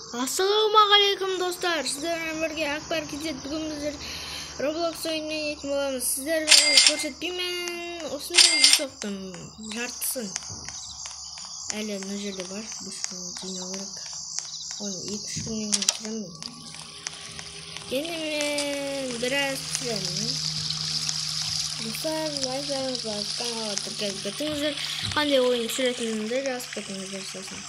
Assalamualaikum dostlar. Sizlerle birge Akbar Kizet. Bugün bizler Roblox oyununa yetme olamız. Sizler ko'rsatmayman. Osunda yutuptum. Jartısın. Әлі мына жерде бар. 3 күн жинау керек. Оны 2-3 күннен кейін түсіремін. Енді мен біраз түсіремін. Достар, лайктарыңызға каналға тіркеліп кетіңіздер. Қандай ойын түсіретінімді жазып кетіңіздер сосын.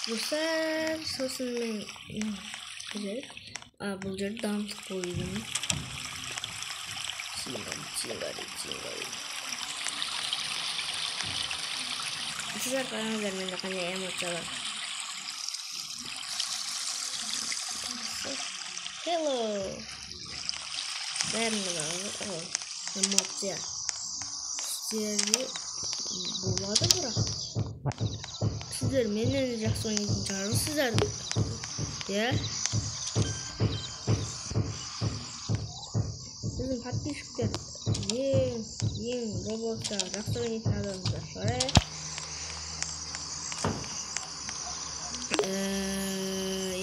Dostlar, sosun ben güzel. Bu жерде дамытып қойдым. Чингari. Sizler қараңыздар менде қандай эмоция бар. Hello. Бәріне бар. Эмоция. Сіздерге болады бірақ. Sizler menен жақсы ойнайтын шығарсыздар. Ya. Bizim подписчиктер ең Roblox'та жақсы ойнайтын адамдар бар.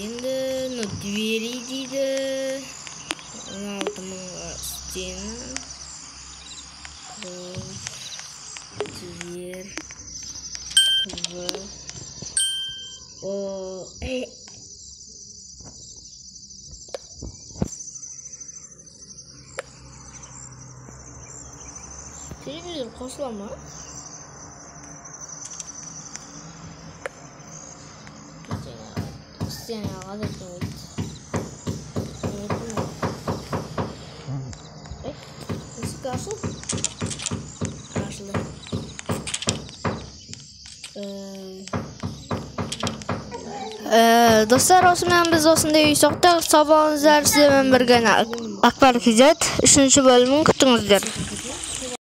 Енді двери дейді. 16 мыңға стена. Дверь. Televizyon kosula mı? İsteyen ağaç etmeyiz. Nasıl karşıl? Karşılı. Dostlar, osman biz osындай үй соқтық. Sağ olыңызlar, sizlerle birge Akbar Kizet 3. bölümünü kütüңüzдөр.